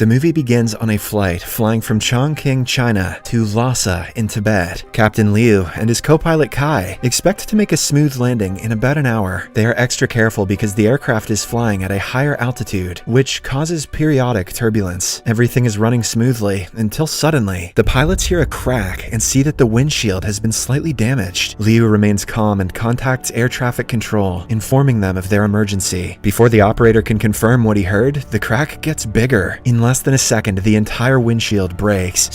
The movie begins on a flight flying from Chongqing, China to Lhasa in Tibet. Captain Liu and his co-pilot Kai expect to make a smooth landing in about an hour. They are extra careful because the aircraft is flying at a higher altitude, which causes periodic turbulence. Everything is running smoothly until suddenly, the pilots hear a crack and see that the windshield has been slightly damaged. Liu remains calm and contacts air traffic control, informing them of their emergency. Before the operator can confirm what he heard, the crack gets bigger. In less than a second, the entire windshield breaks,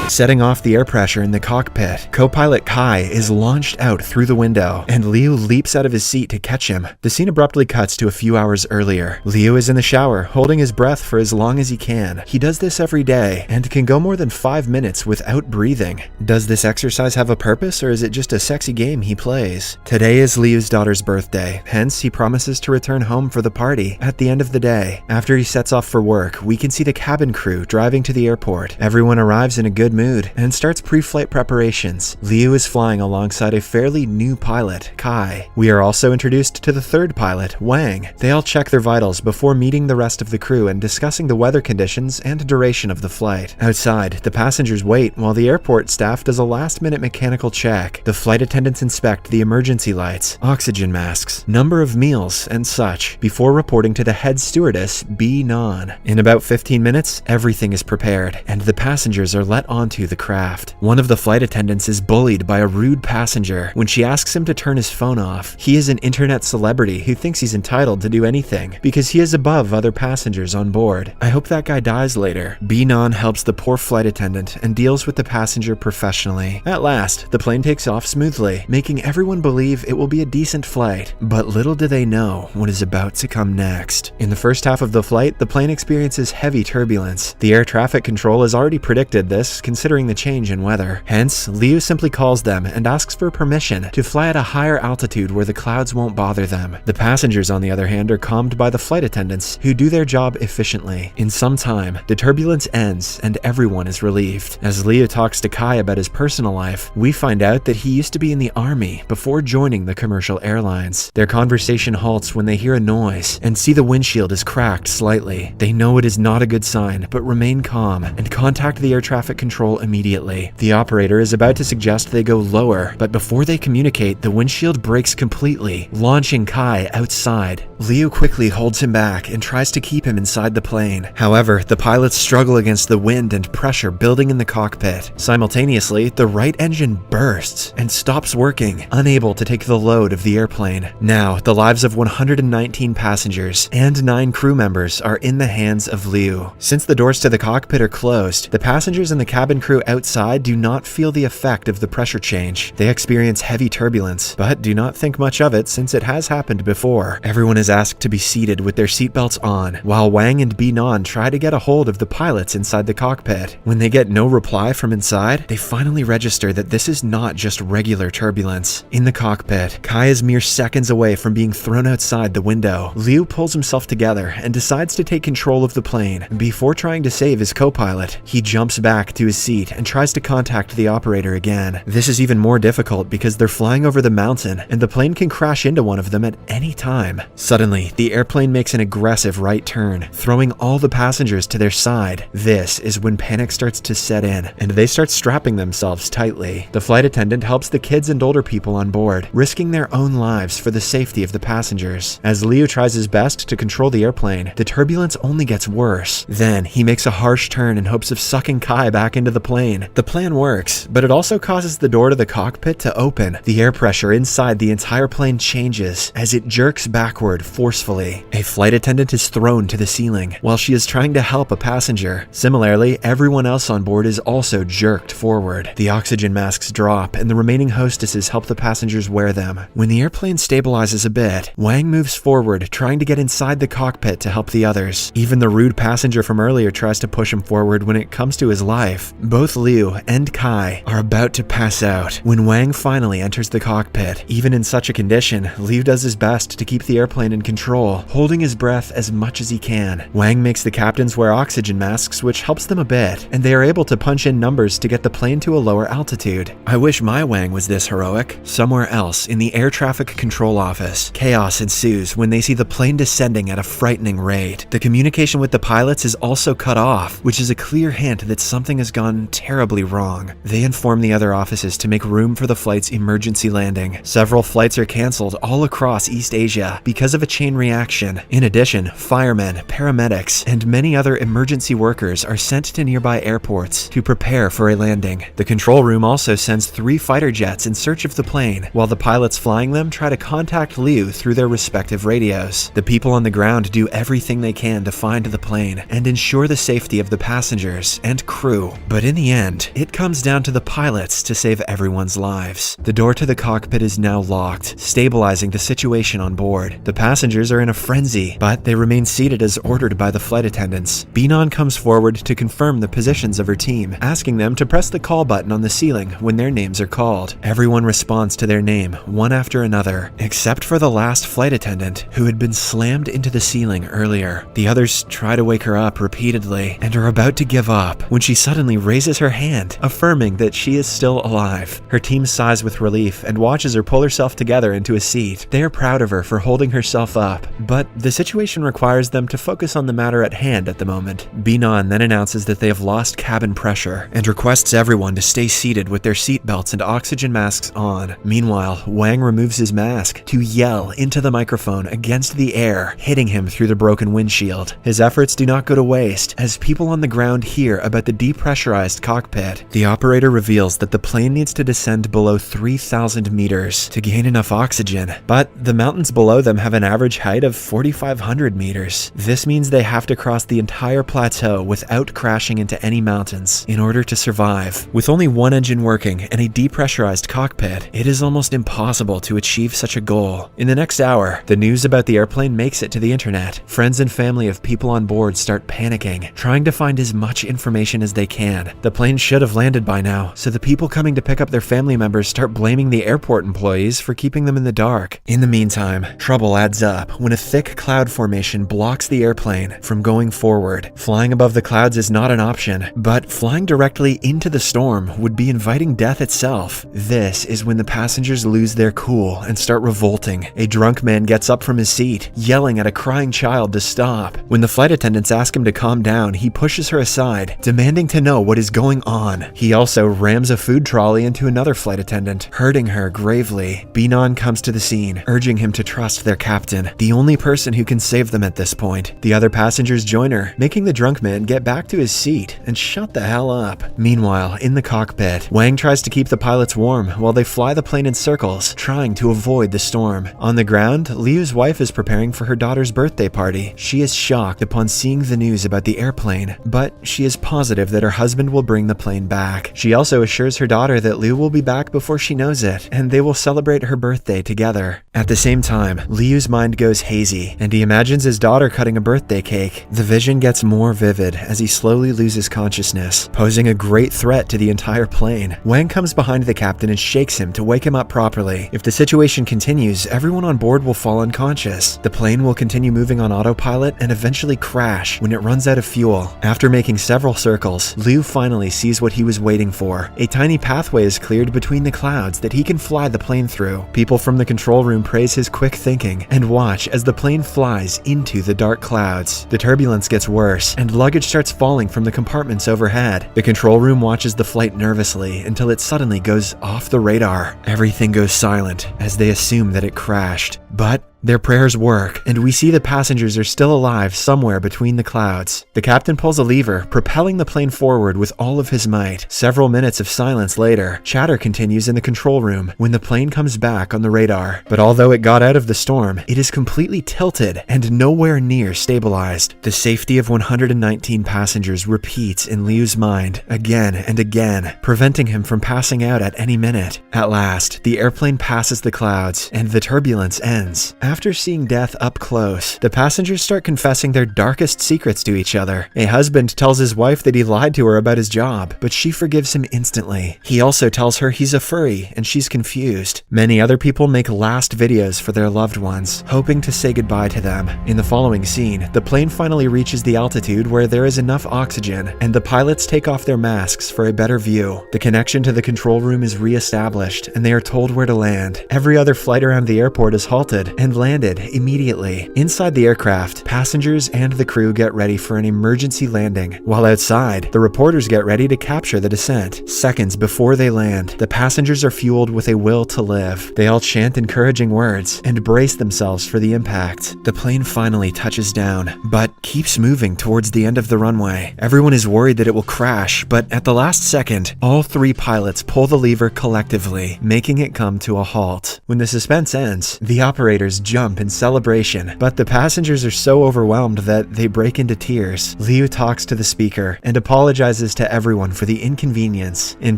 setting off the air pressure in the cockpit. Co-pilot Kai is launched out through the window, and Liu leaps out of his seat to catch him. The scene abruptly cuts to a few hours earlier. Liu is in the shower, holding his breath for as long as he can. He does this every day, and can go more than 5 minutes without breathing. Does this exercise have a purpose, or is it just a sexy game he plays? Today is Liu's daughter's birthday, hence he promises to return home for the party at the end of the day. After he sets off for work, we can see the cabin crew driving to the airport. Everyone arrives in a good mood and starts pre-flight preparations. Liu is flying alongside a fairly new pilot, Kai. We are also introduced to the third pilot, Wang. They all check their vitals before meeting the rest of the crew and discussing the weather conditions and duration of the flight. Outside, the passengers wait while the airport staff does a last-minute mechanical check. The flight attendants inspect the emergency lights, oxygen masks, number of meals, and such, before reporting to the head stewardess, B. Nan. In about 15 minutes, everything is prepared, and the passengers are let onto the craft. One of the flight attendants is bullied by a rude passenger when she asks him to turn his phone off. He is an internet celebrity who thinks he's entitled to do anything because he is above other passengers on board. I hope that guy dies later. Binan helps the poor flight attendant and deals with the passenger professionally. At last, the plane takes off smoothly, making everyone believe it will be a decent flight. But little do they know what is about to come next. In the first half of the flight, the plane experiences heavy turbulence. The air traffic control has already predicted this, considering the change in weather. Hence, Liu simply calls them and asks for permission to fly at a higher altitude where the clouds won't bother them. The passengers, on the other hand, are calmed by the flight attendants, who do their job efficiently. In some time, the turbulence ends and everyone is relieved. As Liu talks to Kai about his personal life, we find out that he used to be in the army before joining the commercial airlines. Their conversation halts when they hear a noise and see the windshield is cracked slightly. They know it is not a good sign, but remain calm and contact the air traffic control immediately. The operator is about to suggest they go lower, but before they communicate, the windshield breaks completely, launching Kai outside. Liu quickly holds him back and tries to keep him inside the plane. However, the pilots struggle against the wind and pressure building in the cockpit. Simultaneously, the right engine bursts and stops working, unable to take the load of the airplane. Now, the lives of 119 passengers and 9 crew members are in the hands of Liu. Since the doors to the cockpit are closed, the passengers in the cabin crew outside do not feel the effect of the pressure change. They experience heavy turbulence, but do not think much of it since it has happened before. Everyone is asked to be seated with their seatbelts on, while Wang and Binan try to get a hold of the pilots inside the cockpit. When they get no reply from inside, they finally register that this is not just regular turbulence. In the cockpit, Kai is mere seconds away from being thrown outside the window. Liu pulls himself together and decides to take control of the plane. Before trying to save his co-pilot, he jumps back to his seat and tries to contact the operator again. This is even more difficult because they're flying over the mountain and the plane can crash into one of them at any time. Suddenly, the airplane makes an aggressive right turn, throwing all the passengers to their side. This is when panic starts to set in and they start strapping themselves tightly. The flight attendant helps the kids and older people on board, risking their own lives for the safety of the passengers. As Liu tries his best to control the airplane, the turbulence only gets worse. Then, he makes a harsh turn in hopes of sucking Kai back into the plane. The plan works, but it also causes the door to the cockpit to open. The air pressure inside the entire plane changes as it jerks backward forcefully. A flight attendant is thrown to the ceiling while she is trying to help a passenger. Similarly, everyone else on board is also jerked forward. The oxygen masks drop and the remaining hostesses help the passengers wear them. When the airplane stabilizes a bit, Wang moves forward, trying to get inside the cockpit to help the others. Even the rude passenger from earlier tries to push him forward when it comes to his life. Both Liu and Kai are about to pass out when Wang finally enters the cockpit. Even in such a condition, Liu does his best to keep the airplane in control, holding his breath as much as he can. Wang makes the captains wear oxygen masks, which helps them a bit, and they are able to punch in numbers to get the plane to a lower altitude. I wish my Wang was this heroic. Somewhere else, in the air traffic control office, chaos ensues when they see the plane descending at a frightening rate. The communication with the pilots is also cut off, which is a clear hint that something has gone terribly wrong. They inform the other offices to make room for the flight's emergency landing. Several flights are cancelled all across East Asia because of a chain reaction. In addition, firemen, paramedics, and many other emergency workers are sent to nearby airports to prepare for a landing. The control room also sends 3 fighter jets in search of the plane, while the pilots flying them try to contact Liu through their respective radios. The people on the ground do everything they can to find the plane and ensure the safety of the passengers and crew. But in the end, it comes down to the pilots to save everyone's lives. The door to the cockpit is now locked, stabilizing the situation on board. The passengers are in a frenzy, but they remain seated as ordered by the flight attendants. Binan comes forward to confirm the positions of her team, asking them to press the call button on the ceiling when their names are called. Everyone responds to their name, one after another, except for the last flight attendant, who had been slammed into the ceiling earlier. The others try to wake her up repeatedly and are about to give up when she suddenly raises her hand, affirming that she is still alive. Her team sighs with relief and watches her pull herself together into a seat. They are proud of her for holding herself up, but the situation requires them to focus on the matter at hand at the moment. Binan then announces that they have lost cabin pressure and requests everyone to stay seated with their seatbelts and oxygen masks on. Meanwhile, Wang removes his mask to yell into the microphone against the air, hitting him through the broken windshield. His efforts do not go to waste as people on the ground hear about the depressurized cockpit. The operator reveals that the plane needs to descend below 3,000 meters to gain enough oxygen, but the mountains below them have an average height of 4,500 meters. This means they have to cross the entire plateau without crashing into any mountains in order to survive. With only one engine working and a depressurized cockpit, it is almost impossible to achieve such a goal. In the next hour, the news about the airplane makes it to the internet. Friends and family of people on board start panicking, trying to find as much information as they can. The plane should have landed by now, so the people coming to pick up their family members start blaming the airport employees for keeping them in the dark. In the meantime, trouble adds up when a thick cloud formation blocks the airplane from going forward. Flying above the clouds is not an option, but flying directly into the storm would be inviting death itself. This is when the passengers lose their cool and start revolting. A drunk man gets up from his seat, yelling at a crying child to stop. When the flight attendants ask him to calm down, he pushes her aside, demanding to know what is going on. He also rams a food trolley into another flight attendant, hurting her gravely. Binan comes to the scene, urging him to trust their captain, the only person who can save them at this point. The other passengers join her, making the drunk man get back to his seat and shut the hell up. Meanwhile, in the cockpit, Wang tries to keep the pilots warm while they fly the plane in circles, trying to avoid the storm. On the ground, Liu's wife is preparing for her daughter's birthday party. She is shocked upon seeing the news about the airplane, but she is positive that her husband will bring the plane back. She also assures her daughter that Liu will be back before she knows it, and they will celebrate her birthday together. At the same time, Liu's mind goes hazy, and he imagines his daughter cutting a birthday cake. The vision gets more vivid as he slowly loses consciousness, posing a great threat to the entire plane. Wang comes behind the captain and shakes him to wake him up properly. If the situation continues, everyone on board will fall unconscious. The plane will continue moving on autopilot and eventually crash when it runs out of fuel. After making several circles, Liu finally sees what he was waiting for. A tiny pathway is cleared between the clouds that he can fly the plane through. People from the control room praise his quick thinking and watch as the plane flies into the dark clouds. The turbulence gets worse and luggage starts falling from the compartments overhead. The control room watches the flight nervously until it suddenly goes off the radar. Everything goes silent as they assume that it crashed. But their prayers work, and we see the passengers are still alive somewhere between the clouds. The captain pulls a lever, propelling the plane forward with all of his might. Several minutes of silence later, chatter continues in the control room when the plane comes back on the radar. But although it got out of the storm, it is completely tilted and nowhere near stabilized. The safety of 119 passengers repeats in Liu's mind again and again, preventing him from passing out at any minute. At last, the airplane passes the clouds, and the turbulence ends. After seeing death up close, the passengers start confessing their darkest secrets to each other. A husband tells his wife that he lied to her about his job, but she forgives him instantly. He also tells her he's a furry, and she's confused. Many other people make last videos for their loved ones, hoping to say goodbye to them. In the following scene, the plane finally reaches the altitude where there is enough oxygen, and the pilots take off their masks for a better view. The connection to the control room is re-established, and they are told where to land. Every other flight around the airport is halted and landed immediately. Inside the aircraft, passengers and the crew get ready for an emergency landing, while outside, the reporters get ready to capture the descent. Seconds before they land, the passengers are fueled with a will to live. They all chant encouraging words and brace themselves for the impact. The plane finally touches down, but keeps moving towards the end of the runway. Everyone is worried that it will crash, but at the last second, all three pilots pull the lever collectively, making it come to a halt. When the suspense ends, the operators jump in celebration, but the passengers are so overwhelmed that they break into tears. Liu talks to the speaker and apologizes to everyone for the inconvenience. In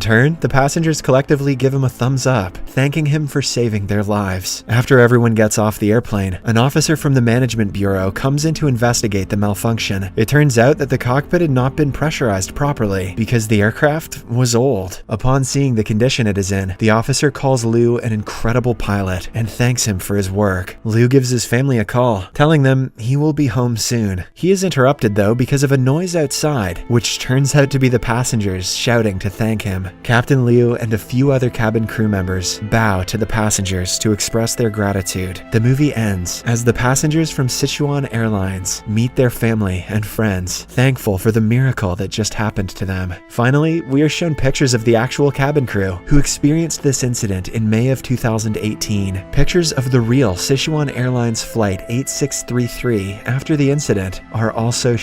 turn, the passengers collectively give him a thumbs up, thanking him for saving their lives. After everyone gets off the airplane, an officer from the management bureau comes in to investigate the malfunction. It turns out that the cockpit had not been pressurized properly because the aircraft was old. Upon seeing the condition it is in, the officer calls Liu an incredible pilot and thanks him for his work. Liu gives his family a call, telling them he will be home soon. He is interrupted though because of a noise outside, which turns out to be the passengers shouting to thank him. Captain Liu and a few other cabin crew members bow to the passengers to express their gratitude. The movie ends as the passengers from Sichuan Airlines meet their family and friends, thankful for the miracle that just happened to them. Finally, we are shown pictures of the actual cabin crew who experienced this incident in May of 2018. Pictures of the real Sichuan Airlines flight 8633 after the incident are also